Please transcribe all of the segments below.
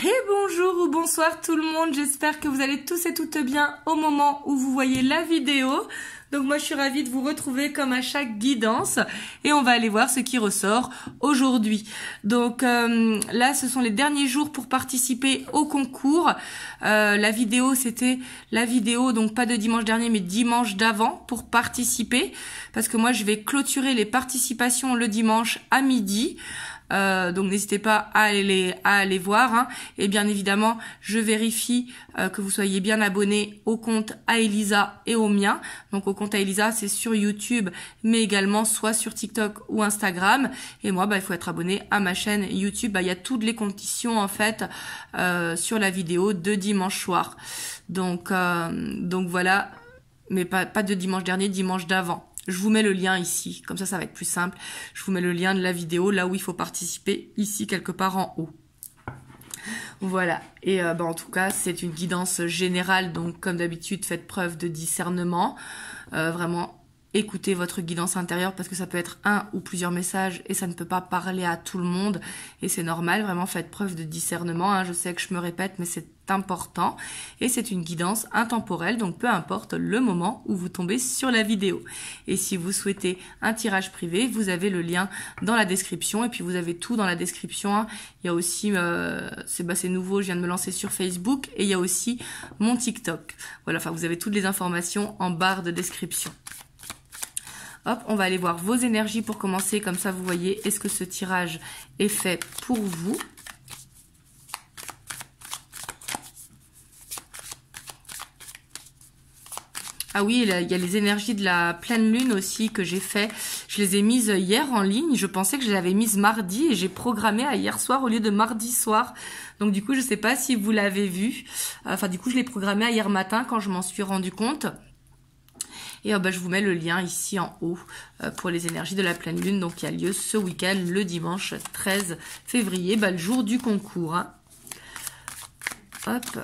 Et bonjour ou bonsoir tout le monde, j'espère que vous allez tous et toutes bien au moment où vous voyez la vidéo. Donc moi je suis ravie de vous retrouver comme à chaque guidance et on va aller voir ce qui ressort aujourd'hui. Donc là ce sont les derniers jours pour participer au concours. La vidéo c'était la vidéo donc pas de dimanche dernier mais dimanche d'avant pour participer parce que moi je vais clôturer les participations le dimanche à midi. Donc n'hésitez pas à aller voir hein. Et bien évidemment je vérifie que vous soyez bien abonné au compte à Elisa et au mien. Donc au compte à Elisa c'est sur YouTube mais également soit sur TikTok ou Instagram, et moi il faut être abonné à ma chaîne YouTube. Il y a toutes les conditions en fait sur la vidéo de dimanche soir. Donc voilà, mais pas de dimanche dernier, dimanche d'avant. Je vous mets le lien ici, comme ça va être plus simple. Je vous mets le lien de la vidéo, là où il faut participer, ici quelque part en haut. Voilà, et en tout cas, c'est une guidance générale, donc comme d'habitude, faites preuve de discernement. Vraiment, écoutez votre guidance intérieure parce que ça peut être un ou plusieurs messages et ça ne peut pas parler à tout le monde. Et c'est normal, vraiment faites preuve de discernement. Hein. Je sais que je me répète, mais c'est important. Et c'est une guidance intemporelle, donc peu importe le moment où vous tombez sur la vidéo. Et si vous souhaitez un tirage privé, vous avez le lien dans la description. Et puis vous avez tout dans la description. Hein. Il y a aussi, c'est nouveau, je viens de me lancer sur Facebook. Et il y a aussi mon TikTok. Voilà, enfin vous avez toutes les informations en barre de description. Hop, on va aller voir vos énergies pour commencer. Comme ça, vous voyez, est-ce que ce tirage est fait pour vous? Ah oui, il y a les énergies de la pleine lune aussi que j'ai fait. Je les ai mises hier en ligne. Je pensais que je les avais mises mardi et j'ai programmé à hier soir au lieu de mardi soir. Donc du coup, je ne sais pas si vous l'avez vu. Enfin, du coup, je l'ai programmé à hier matin quand je m'en suis rendu compte. Et je vous mets le lien ici en haut pour les énergies de la pleine lune. Donc il y a lieu ce week-end, le dimanche 13 février, le jour du concours. Hein. Hop.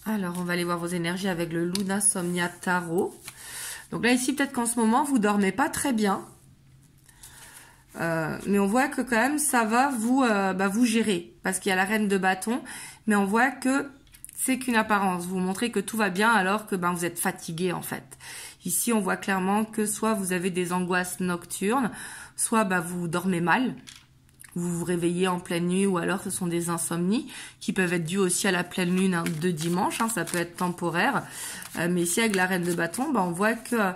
Alors on va aller voir vos énergies avec le Luna Somnia Tarot. Donc là ici peut-être qu'en ce moment vous dormez pas très bien. Mais on voit que quand même ça va vous gérer. Parce qu'il y a la reine de bâton. Mais on voit que c'est qu'une apparence. Vous montrez que tout va bien alors que vous êtes fatigué en fait. Ici, on voit clairement que soit vous avez des angoisses nocturnes, soit vous dormez mal, vous vous réveillez en pleine nuit, ou alors ce sont des insomnies qui peuvent être dues aussi à la pleine lune de dimanche. Hein, ça peut être temporaire. Mais ici, avec la reine de bâton, on voit que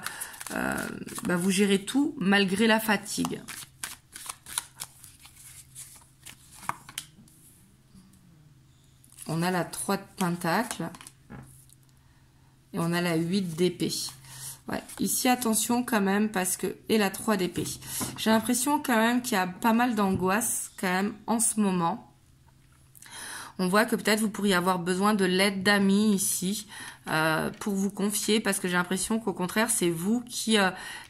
vous gérez tout malgré la fatigue. On a la 3 de pentacles et on a la 8 d'épée. Ouais, ici, attention quand même parce que... Et la 3 d'épée. J'ai l'impression quand même qu'il y a pas mal d'angoisse quand même en ce moment. On voit que peut-être vous pourriez avoir besoin de l'aide d'amis ici pour vous confier, parce que j'ai l'impression qu'au contraire, c'est vous qui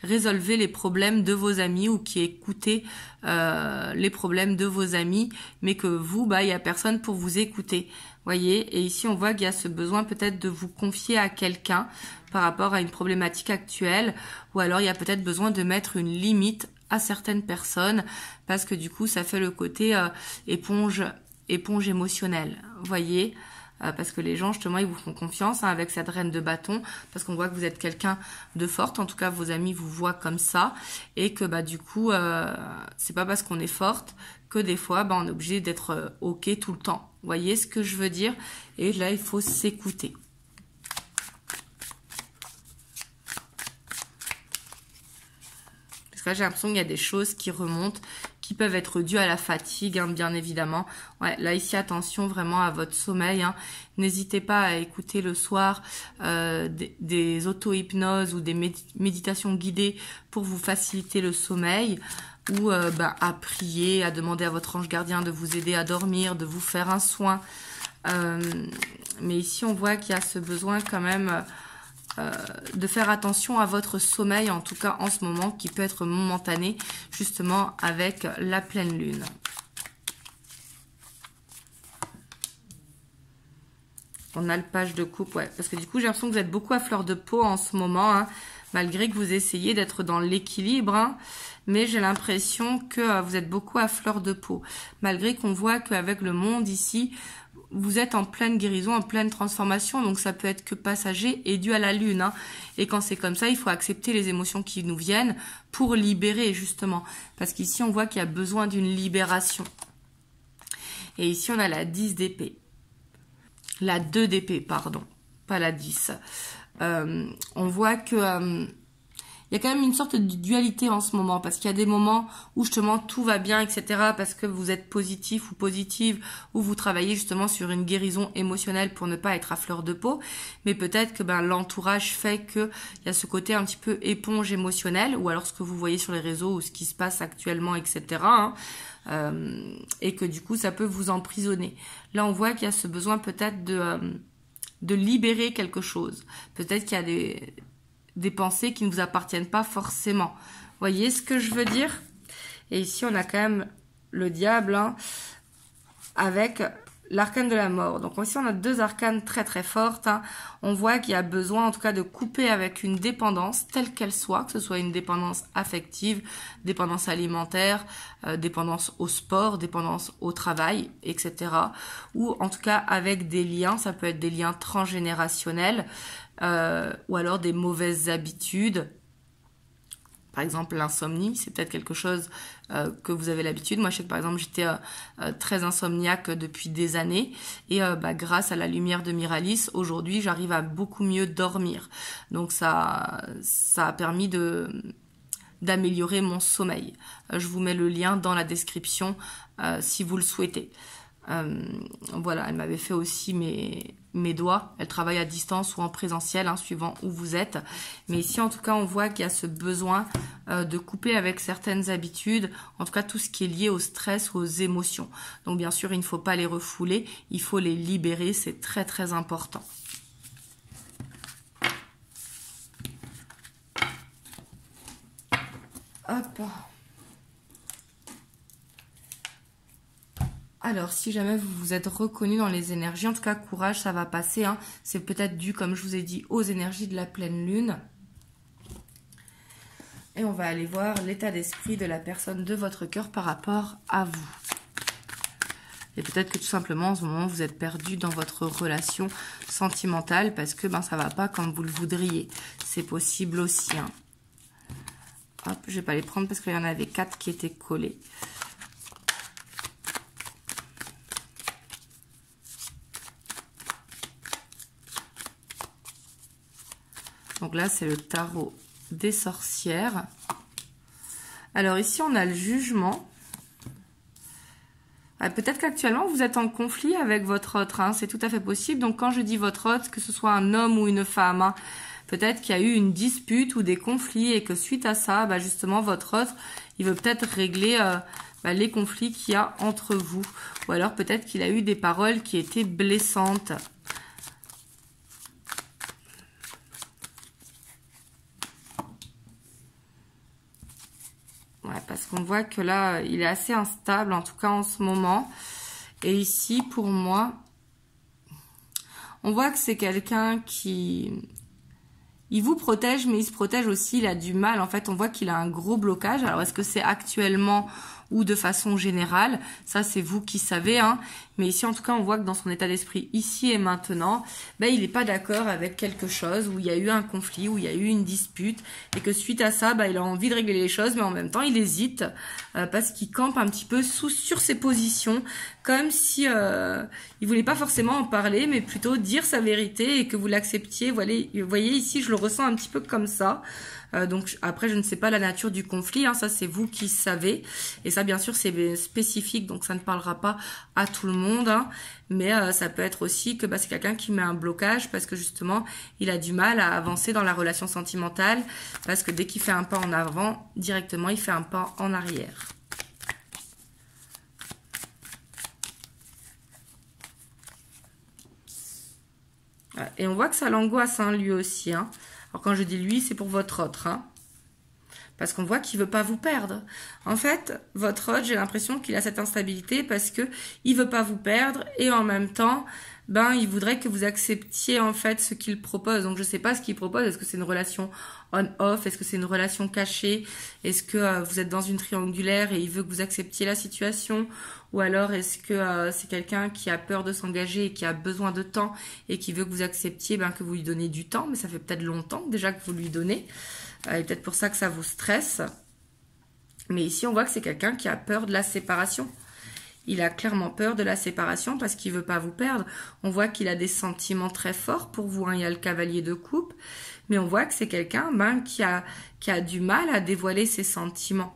résolvez les problèmes de vos amis ou qui écoutez les problèmes de vos amis, mais que vous, il n'y a personne pour vous écouter. Voyez, et ici on voit qu'il y a ce besoin peut-être de vous confier à quelqu'un par rapport à une problématique actuelle, ou alors il y a peut-être besoin de mettre une limite à certaines personnes, parce que du coup ça fait le côté éponge émotionnelle, voyez, parce que les gens justement ils vous font confiance avec cette reine de bâton, parce qu'on voit que vous êtes quelqu'un de forte, en tout cas vos amis vous voient comme ça, et que du coup c'est pas parce qu'on est forte que des fois on est obligé d'être ok tout le temps. Vous voyez ce que je veux dire? Et là il faut s'écouter. Parce que là j'ai l'impression qu'il y a des choses qui remontent, qui peuvent être dues à la fatigue, hein, bien évidemment. Ouais, là ici attention vraiment à votre sommeil. Hein. N'hésitez pas à écouter le soir des auto-hypnoses ou des méditations guidées pour vous faciliter le sommeil, ou à prier, à demander à votre ange gardien de vous aider à dormir, de vous faire un soin. Mais ici on voit qu'il y a ce besoin quand même de faire attention à votre sommeil, en tout cas en ce moment, qui peut être momentané, justement avec la pleine lune. On a le page de coupe, ouais, parce que du coup j'ai l'impression que vous êtes beaucoup à fleur de peau en ce moment, hein. malgré que vous essayez d'être dans l'équilibre, hein, mais j'ai l'impression que vous êtes beaucoup à fleur de peau, malgré qu'on voit qu'avec le monde ici, vous êtes en pleine guérison, en pleine transformation, donc ça peut être que passager et dû à la lune, hein. Et quand c'est comme ça, il faut accepter les émotions qui nous viennent pour libérer justement, parce qu'ici on voit qu'il y a besoin d'une libération. Et ici on a la 10 d'épée, la 2 d'épée, pardon, pas la 10. On voit que il y a quand même une sorte de dualité en ce moment, parce qu'il y a des moments où justement tout va bien, etc., parce que vous êtes positif ou positive, ou vous travaillez justement sur une guérison émotionnelle pour ne pas être à fleur de peau, mais peut-être que l'entourage fait qu'il y a ce côté un petit peu éponge émotionnelle, ou alors ce que vous voyez sur les réseaux, ou ce qui se passe actuellement, etc., hein, et que du coup ça peut vous emprisonner. Là on voit qu'il y a ce besoin peut-être de libérer quelque chose. Peut-être qu'il y a des pensées qui ne vous appartiennent pas forcément. Voyez ce que je veux dire? Et ici, on a quand même le diable, hein, avec l'arcane de la mort. Donc ici, on a deux arcanes très très fortes, hein. On voit qu'il y a besoin en tout cas de couper avec une dépendance, telle qu'elle soit, que ce soit une dépendance affective, dépendance alimentaire, dépendance au sport, dépendance au travail, etc. Ou en tout cas avec des liens, ça peut être des liens transgénérationnels, ou alors des mauvaises habitudes. Par exemple, l'insomnie, c'est peut-être quelque chose que vous avez l'habitude. Moi, je sais que par exemple, j'étais très insomniaque depuis des années. Et grâce à la lumière de Miralis, aujourd'hui, j'arrive à beaucoup mieux dormir. Donc, ça a permis d'améliorer mon sommeil. Je vous mets le lien dans la description si vous le souhaitez. Voilà, elle m'avait fait aussi mes doigts. Elle travaille à distance ou en présentiel, hein, suivant où vous êtes. Mais ici, en tout cas, on voit qu'il y a ce besoin de couper avec certaines habitudes, en tout cas tout ce qui est lié au stress ou aux émotions. Donc bien sûr, il ne faut pas les refouler, il faut les libérer, c'est très très important. Hop. Alors, si jamais vous vous êtes reconnu dans les énergies, en tout cas, courage, ça va passer, hein. C'est peut-être dû, comme je vous ai dit, aux énergies de la pleine lune. Et on va aller voir l'état d'esprit de la personne de votre cœur par rapport à vous. Et peut-être que tout simplement, en ce moment, vous êtes perdu dans votre relation sentimentale parce que ça va pas comme vous le voudriez. C'est possible aussi, hein. Hop, je vais pas les prendre parce qu'il y en avait 4 qui étaient collés. Donc là, c'est le tarot des sorcières. Alors ici, on a le jugement. Peut-être qu'actuellement, vous êtes en conflit avec votre autre, hein, c'est tout à fait possible. Donc quand je dis votre autre, que ce soit un homme ou une femme, hein, peut-être qu'il y a eu une dispute ou des conflits et que suite à ça, justement, votre autre, il veut peut-être régler les conflits qu'il y a entre vous. Ou alors peut-être qu'il a eu des paroles qui étaient blessantes. Parce qu'on voit que là, il est assez instable, en tout cas en ce moment. Et ici, pour moi, on voit que c'est quelqu'un qui... Il vous protège, mais il se protège aussi, il a du mal. En fait, on voit qu'il a un gros blocage. Alors, est-ce que c'est actuellement ou de façon générale? Ça, c'est vous qui savez, hein. Mais ici, en tout cas, on voit que dans son état d'esprit, ici et maintenant, il n'est pas d'accord avec quelque chose, où il y a eu un conflit, où il y a eu une dispute, et que suite à ça, il a envie de régler les choses, mais en même temps, il hésite, parce qu'il campe un petit peu sur ses positions, comme si il voulait pas forcément en parler, mais plutôt dire sa vérité, et que vous l'acceptiez. Vous voyez, ici, je le ressens un petit peu comme ça. Donc après, je ne sais pas la nature du conflit, hein, ça c'est vous qui savez. Et ça, bien sûr, c'est spécifique, donc ça ne parlera pas à tout le monde. Hein, mais ça peut être aussi que c'est quelqu'un qui met un blocage parce que justement, il a du mal à avancer dans la relation sentimentale. Parce que dès qu'il fait un pas en avant, directement, il fait un pas en arrière. Et on voit que ça l'angoisse, hein, lui aussi, hein. Alors quand je dis lui, c'est pour votre autre, hein. Parce qu'on voit qu'il veut pas vous perdre. En fait, votre hôte, j'ai l'impression qu'il a cette instabilité parce que il veut pas vous perdre et en même temps, ben, il voudrait que vous acceptiez en fait ce qu'il propose. Donc, je sais pas ce qu'il propose. Est-ce que c'est une relation on-off? Est-ce que c'est une relation cachée? Est-ce que vous êtes dans une triangulaire et il veut que vous acceptiez la situation? Ou alors, est-ce que c'est quelqu'un qui a peur de s'engager et qui a besoin de temps et qui veut que vous acceptiez, ben, que vous lui donnez du temps? Mais ça fait peut-être longtemps déjà que vous lui donnez. Et peut-être pour ça que ça vous stresse. Mais ici, on voit que c'est quelqu'un qui a peur de la séparation. Il a clairement peur de la séparation parce qu'il veut pas vous perdre. On voit qu'il a des sentiments très forts pour vous. Hein. Il y a le cavalier de coupe. Mais on voit que c'est quelqu'un ben, qui a du mal à dévoiler ses sentiments.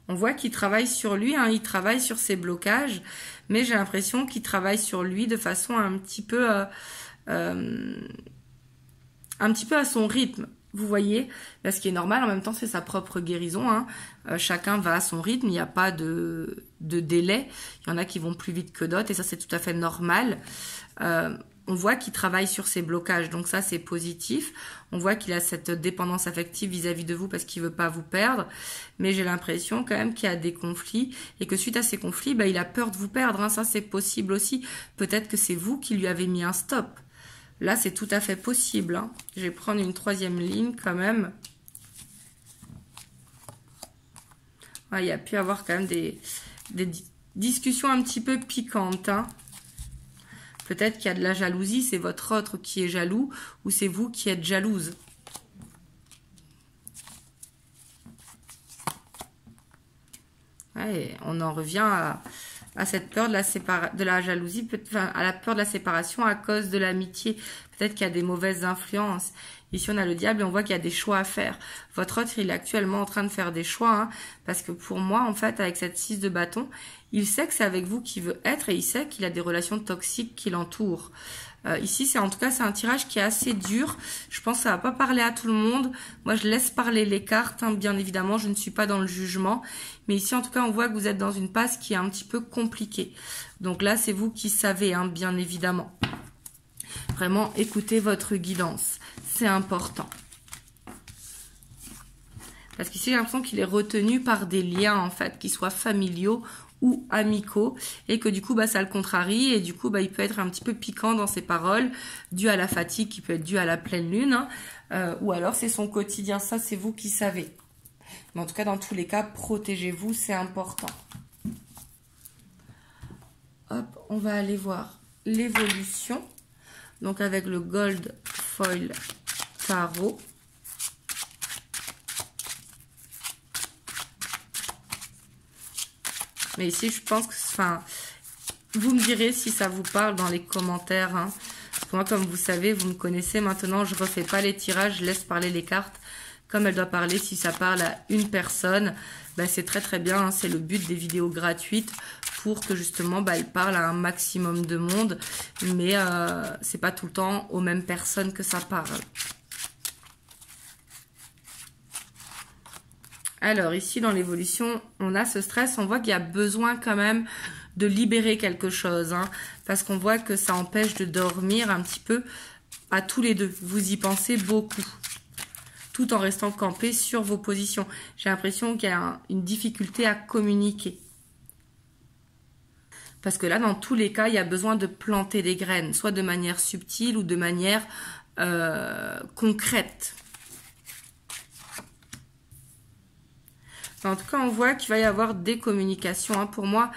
On voit qu'il travaille sur lui. Hein. Il travaille sur ses blocages. Mais j'ai l'impression qu'il travaille sur lui de façon un petit peu à son rythme, vous voyez, là, ce qui est normal, en même temps, c'est sa propre guérison, hein. Chacun va à son rythme, il n'y a pas de délai, il y en a qui vont plus vite que d'autres, et ça, c'est tout à fait normal. On voit qu'il travaille sur ses blocages, donc ça, c'est positif. On voit qu'il a cette dépendance affective vis-à-vis de vous parce qu'il veut pas vous perdre, mais j'ai l'impression quand même qu'il y a des conflits, et que suite à ces conflits, ben, il a peur de vous perdre, hein. Ça, c'est possible aussi. Peut-être que c'est vous qui lui avez mis un stop. Là, c'est tout à fait possible. Hein. Je vais prendre une troisième ligne quand même. Ouais, il y a pu y avoir quand même des discussions un petit peu piquantes. Hein. Peut-être qu'il y a de la jalousie. C'est votre autre qui est jaloux ou c'est vous qui êtes jalouse. Ouais, on en revient à cette peur de la jalousie, enfin, à la peur de la séparation à cause de l'amitié. Peut-être qu'il y a des mauvaises influences. Ici, on a le diable et on voit qu'il y a des choix à faire. Votre autre, il est actuellement en train de faire des choix, hein, parce que pour moi, en fait, avec cette 6 de bâton, il sait que c'est avec vous qu'il veut être et il sait qu'il a des relations toxiques qui l'entourent. Ici, en tout cas, c'est un tirage qui est assez dur. Je pense que ça va pas parler à tout le monde. Moi, je laisse parler les cartes, hein, bien évidemment. Je ne suis pas dans le jugement. Mais ici, en tout cas, on voit que vous êtes dans une passe qui est un petit peu compliquée. Donc là, c'est vous qui savez, hein, bien évidemment. Vraiment, écoutez votre guidance. C'est important. Parce qu'ici, j'ai l'impression qu'il est retenu par des liens, en fait, qui soient familiaux ou amicaux, et que du coup, bah, ça le contrarie, et du coup, bah, il peut être un petit peu piquant dans ses paroles, dû à la fatigue, qui peut être dû à la pleine lune, hein, ou alors c'est son quotidien. Ça, c'est vous qui savez. Mais en tout cas, dans tous les cas, protégez-vous, c'est important. Hop, on va aller voir l'évolution. Donc, avec le Gold Foil Tarot. Mais ici, je pense que... Enfin, vous me direz si ça vous parle dans les commentaires. Hein. Moi, comme vous savez, vous me connaissez maintenant, je ne refais pas les tirages, je laisse parler les cartes comme elle doit parler. Si ça parle à une personne, ben, c'est très très bien. Hein. C'est le but des vidéos gratuites pour que justement, ben, elle parle à un maximum de monde. Mais c'est pas tout le temps aux mêmes personnes que ça parle. Alors, ici, dans l'évolution, on a ce stress. On voit qu'il y a besoin quand même de libérer quelque chose. Hein, parce qu'on voit que ça empêche de dormir un petit peu à tous les deux. Vous y pensez beaucoup. Tout en restant campé sur vos positions. J'ai l'impression qu'il y a une difficulté à communiquer. Parce que là, dans tous les cas, il y a besoin de planter des graines. Soit de manière subtile ou de manière concrète. En tout cas, on voit qu'il va y avoir des communications. Hein. Pour moi,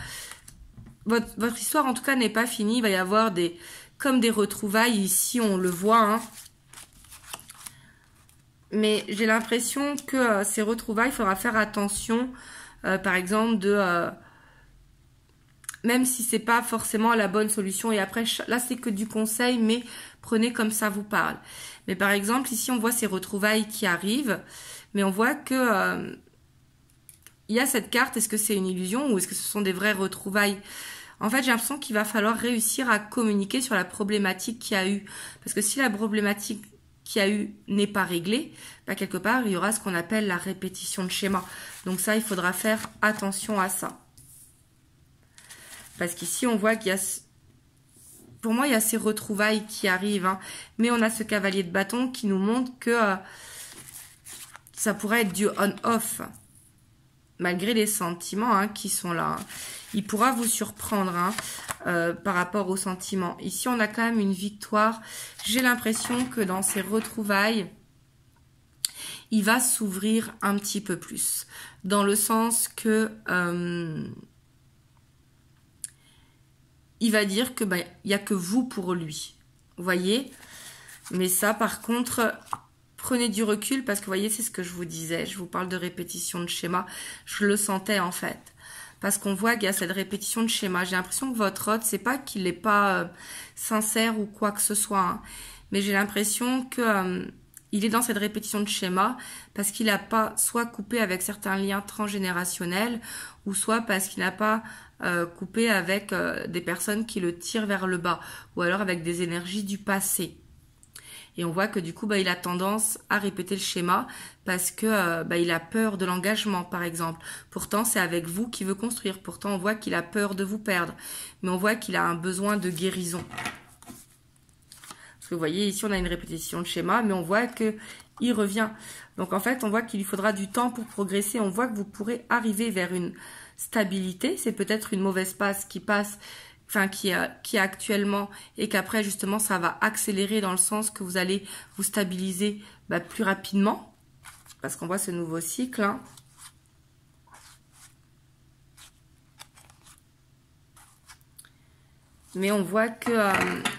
votre histoire, en tout cas, n'est pas finie. Il va y avoir comme des retrouvailles. Ici, on le voit. Hein. Mais j'ai l'impression que ces retrouvailles, il faudra faire attention. Par exemple, même si c'est pas forcément la bonne solution. Et après, là, c'est que du conseil, mais prenez comme ça vous parle. Mais par exemple, ici, on voit ces retrouvailles qui arrivent. Mais on voit que... il y a cette carte, est-ce que c'est une illusion ou est-ce que ce sont des vraies retrouvailles? En fait, j'ai l'impression qu'il va falloir réussir à communiquer sur la problématique qu'il y a eu. Parce que si la problématique qu'il y a eu n'est pas réglée, bah, quelque part, il y aura ce qu'on appelle la répétition de schéma. Donc ça, il faudra faire attention à ça. Parce qu'ici, on voit qu'il y a... Pour moi, il y a ces retrouvailles qui arrivent. Hein. Mais on a ce cavalier de bâton qui nous montre que... ça pourrait être du on-off. Malgré les sentiments hein, qui sont là. Hein. Il pourra vous surprendre hein, par rapport aux sentiments. Ici, on a quand même une victoire. J'ai l'impression que dans ces retrouvailles, il va s'ouvrir un petit peu plus. Dans le sens que il va dire que il n'y a que vous pour lui. Vous voyez? Mais ça, par contre, prenez du recul parce que vous voyez, c'est ce que je vous disais. Je vous parle de répétition de schéma. Je le sentais en fait. Parce qu'on voit qu'il y a cette répétition de schéma. J'ai l'impression que votre hôte, c'est pas qu'il n'est pas sincère ou quoi que ce soit. Hein, mais j'ai l'impression que il est dans cette répétition de schéma parce qu'il n'a pas soit coupé avec certains liens transgénérationnels ou soit parce qu'il n'a pas coupé avec des personnes qui le tirent vers le bas ou alors avec des énergies du passé. Et on voit que du coup, il a tendance à répéter le schéma parce que il a peur de l'engagement, par exemple. Pourtant, c'est avec vous qu'il veut construire. Pourtant, on voit qu'il a peur de vous perdre. Mais on voit qu'il a un besoin de guérison. Parce que vous voyez, ici, on a une répétition de schéma, mais on voit qu'il revient. Donc, en fait, on voit qu'il lui faudra du temps pour progresser. On voit que vous pourrez arriver vers une stabilité. C'est peut-être une mauvaise passe qui passe... Enfin, qui est actuellement et qu'après, justement, ça va accélérer dans le sens que vous allez vous stabiliser plus rapidement. Parce qu'on voit ce nouveau cycle. Hein. Mais on voit que,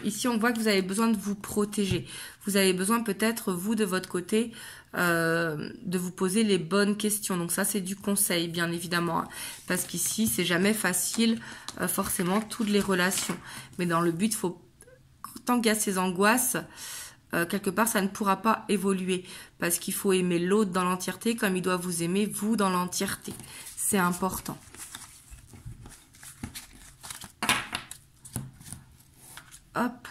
ici, on voit que vous avez besoin de vous protéger. Vous avez besoin peut-être, vous, de votre côté, de vous poser les bonnes questions. Donc ça, c'est du conseil, bien évidemment. Hein, parce qu'ici, c'est jamais facile, forcément, toutes les relations. Mais dans le but, tant qu'il y a ces angoisses, quelque part, ça ne pourra pas évoluer. Parce qu'il faut aimer l'autre dans l'entièreté comme il doit vous aimer, vous, dans l'entièreté. C'est important. Hop.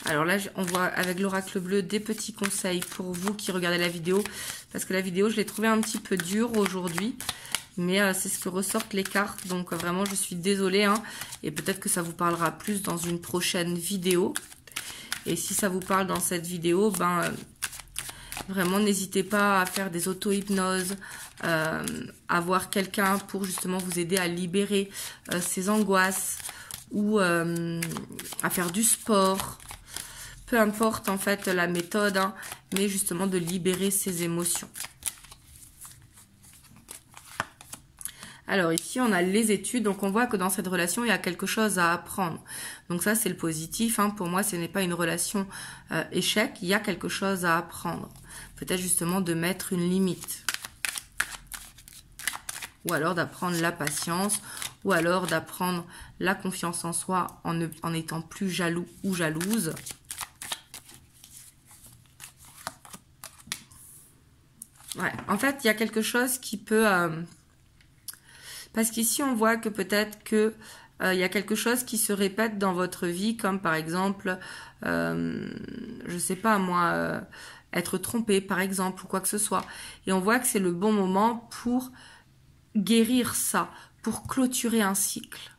Alors là, on voit avec l'oracle bleu des petits conseils pour vous qui regardez la vidéo. Parce que la vidéo, je l'ai trouvée un petit peu dure aujourd'hui. Mais c'est ce que ressortent les cartes. Donc vraiment, je suis désolée. Hein, et peut-être que ça vous parlera plus dans une prochaine vidéo. Et si ça vous parle dans cette vidéo, vraiment, n'hésitez pas à faire des auto-hypnoses, à voir quelqu'un pour justement vous aider à libérer ces angoisses ou à faire du sport. Peu importe en fait la méthode, hein, mais justement de libérer ces émotions. Alors ici, on a les études. Donc on voit que dans cette relation, il y a quelque chose à apprendre. Donc ça, c'est le positif. Hein. Pour moi, ce n'est pas une relation échec. Il y a quelque chose à apprendre. Peut-être justement de mettre une limite. Ou alors d'apprendre la patience. Ou alors d'apprendre la confiance en soi en étant plus jaloux ou jalouse. Ouais, en fait, il y a quelque chose qui peut... Parce qu'ici, on voit que peut-être que il y a quelque chose qui se répète dans votre vie, comme par exemple, je sais pas moi, être trompé par exemple, ou quoi que ce soit. Et on voit que c'est le bon moment pour guérir ça, pour clôturer un cycle.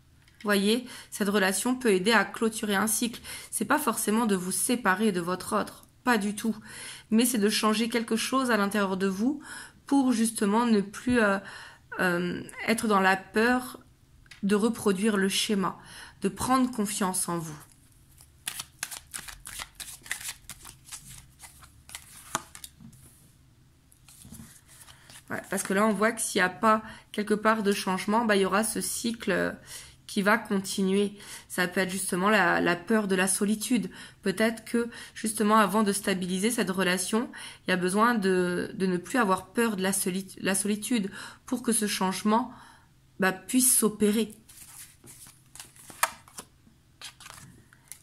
Vous voyez, cette relation peut aider à clôturer un cycle. C'est pas forcément de vous séparer de votre autre, pas du tout. Mais c'est de changer quelque chose à l'intérieur de vous pour justement ne plus... être dans la peur de reproduire le schéma, de prendre confiance en vous. Ouais, parce que là, on voit que s'il n'y a pas quelque part de changement, il y aura ce cycle qui va continuer. Ça peut être justement la peur de la solitude. Peut-être que justement avant de stabiliser cette relation, il y a besoin de ne plus avoir peur de la solitude pour que ce changement puisse s'opérer.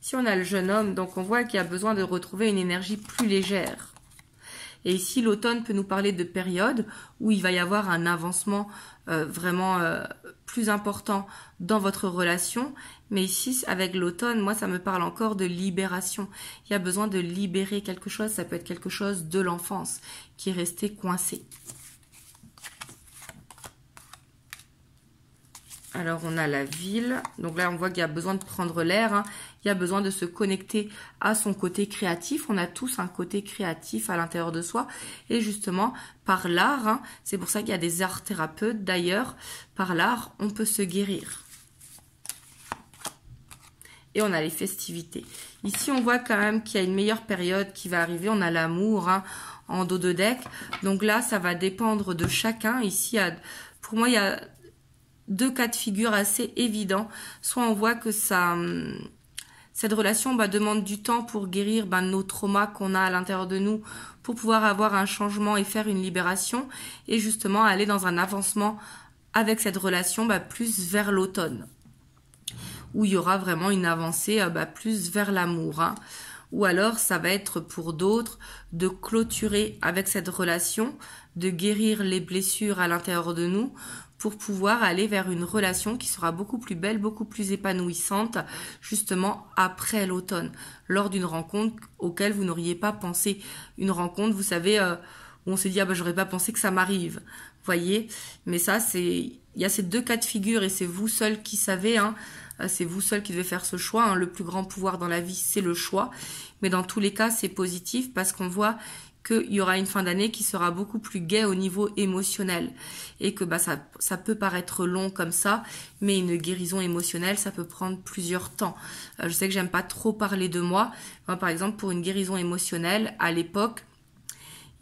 Ici on a le jeune homme, donc on voit qu'il y a besoin de retrouver une énergie plus légère. Et ici, l'automne peut nous parler de périodes où il va y avoir un avancement vraiment plus important dans votre relation. Mais ici, avec l'automne, moi, ça me parle encore de libération. Il y a besoin de libérer quelque chose. Ça peut être quelque chose de l'enfance qui est resté coincé. Alors, on a la ville. Donc là, on voit qu'il y a besoin de prendre l'air. Hein. Il y a besoin de se connecter à son côté créatif. On a tous un côté créatif à l'intérieur de soi. Et justement, par l'art, hein, c'est pour ça qu'il y a des art thérapeutes. D'ailleurs, par l'art, on peut se guérir. Et on a les festivités. Ici, on voit quand même qu'il y a une meilleure période qui va arriver. On a l'amour hein, en dos de deck. Donc là, ça va dépendre de chacun. Ici, pour moi, il y a deux cas de figure assez évidents. Soit on voit que cette relation demande du temps pour guérir nos traumas qu'on a à l'intérieur de nous, pour pouvoir avoir un changement et faire une libération, et justement aller dans un avancement avec cette relation plus vers l'automne, où il y aura vraiment une avancée plus vers l'amour. Hein. Ou alors ça va être pour d'autres de clôturer avec cette relation, de guérir les blessures à l'intérieur de nous, pour pouvoir aller vers une relation qui sera beaucoup plus belle, beaucoup plus épanouissante, justement après l'automne, lors d'une rencontre auquel vous n'auriez pas pensé. Une rencontre, vous savez, où on se dit, j'aurais pas pensé que ça m'arrive. Voyez, mais ça, il y a ces deux cas de figure et c'est vous seul qui savez, hein. C'est vous seul qui devez faire ce choix. Hein. Le plus grand pouvoir dans la vie, c'est le choix. Mais dans tous les cas, c'est positif parce qu'on voit qu'il y aura une fin d'année qui sera beaucoup plus gaie au niveau émotionnel et que ça peut paraître long comme ça, mais une guérison émotionnelle, ça peut prendre plusieurs temps. Je sais que j'aime pas trop parler de moi. Moi, par exemple, pour une guérison émotionnelle, à l'époque,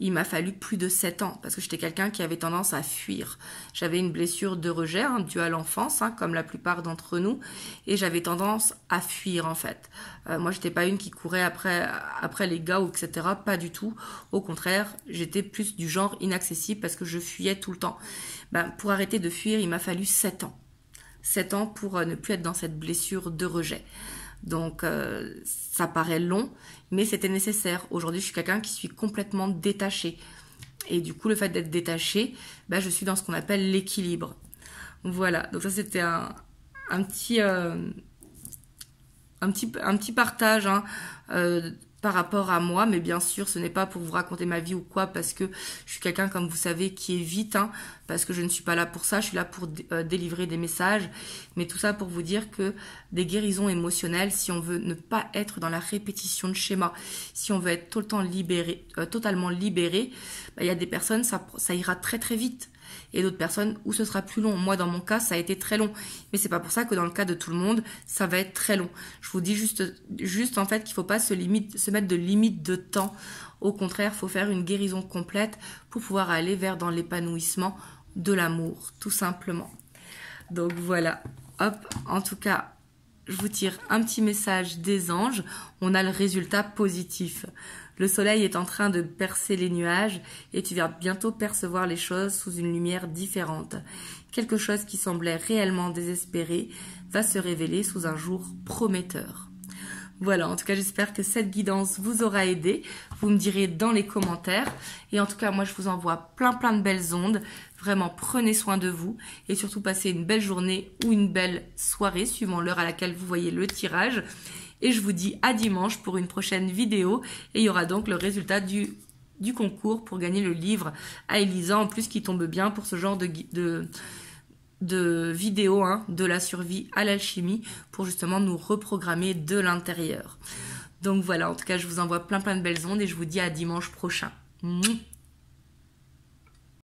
il m'a fallu plus de 7 ans parce que j'étais quelqu'un qui avait tendance à fuir. J'avais une blessure de rejet due à l'enfance, comme la plupart d'entre nous, et j'avais tendance à fuir en fait. Moi, j'étais pas une qui courait après les gars ou etc. Pas du tout. Au contraire, j'étais plus du genre inaccessible parce que je fuyais tout le temps. Pour arrêter de fuir, il m'a fallu 7 ans. 7 ans pour ne plus être dans cette blessure de rejet. Donc, ça paraît long, mais c'était nécessaire. Aujourd'hui, je suis quelqu'un qui suis complètement détachée. Et du coup, le fait d'être détachée, je suis dans ce qu'on appelle l'équilibre. Voilà, donc ça, c'était un petit partage par rapport à moi, mais bien sûr, ce n'est pas pour vous raconter ma vie ou quoi, parce que je suis quelqu'un, comme vous savez, qui est vite, parce que je ne suis pas là pour ça, je suis là pour délivrer des messages, mais tout ça pour vous dire que des guérisons émotionnelles, si on veut ne pas être dans la répétition de schémas, si on veut être tout le temps totalement libéré, il y a des personnes, ça ira très très vite. Et d'autres personnes où ce sera plus long. Moi, dans mon cas, ça a été très long. Mais c'est pas pour ça que dans le cas de tout le monde, ça va être très long. Je vous dis juste en fait qu'il faut pas se mettre de limite de temps. Au contraire, il faut faire une guérison complète pour pouvoir aller vers dans l'épanouissement de l'amour, tout simplement. Donc voilà. Hop, en tout cas, je vous tire un petit message des anges. On a le résultat positif. Le soleil est en train de percer les nuages et tu vas bientôt percevoir les choses sous une lumière différente. Quelque chose qui semblait réellement désespéré va se révéler sous un jour prometteur. Voilà, en tout cas, j'espère que cette guidance vous aura aidé. Vous me direz dans les commentaires. Et en tout cas, moi, je vous envoie plein de belles ondes. Vraiment, prenez soin de vous et surtout passez une belle journée ou une belle soirée, suivant l'heure à laquelle vous voyez le tirage. Et je vous dis à dimanche pour une prochaine vidéo. Et il y aura donc le résultat du concours pour gagner le livre à Elisa, en plus qui tombe bien pour ce genre de vidéo, de la survie à l'alchimie, pour justement nous reprogrammer de l'intérieur. Donc voilà, en tout cas, je vous envoie plein de belles ondes et je vous dis à dimanche prochain. Mouah.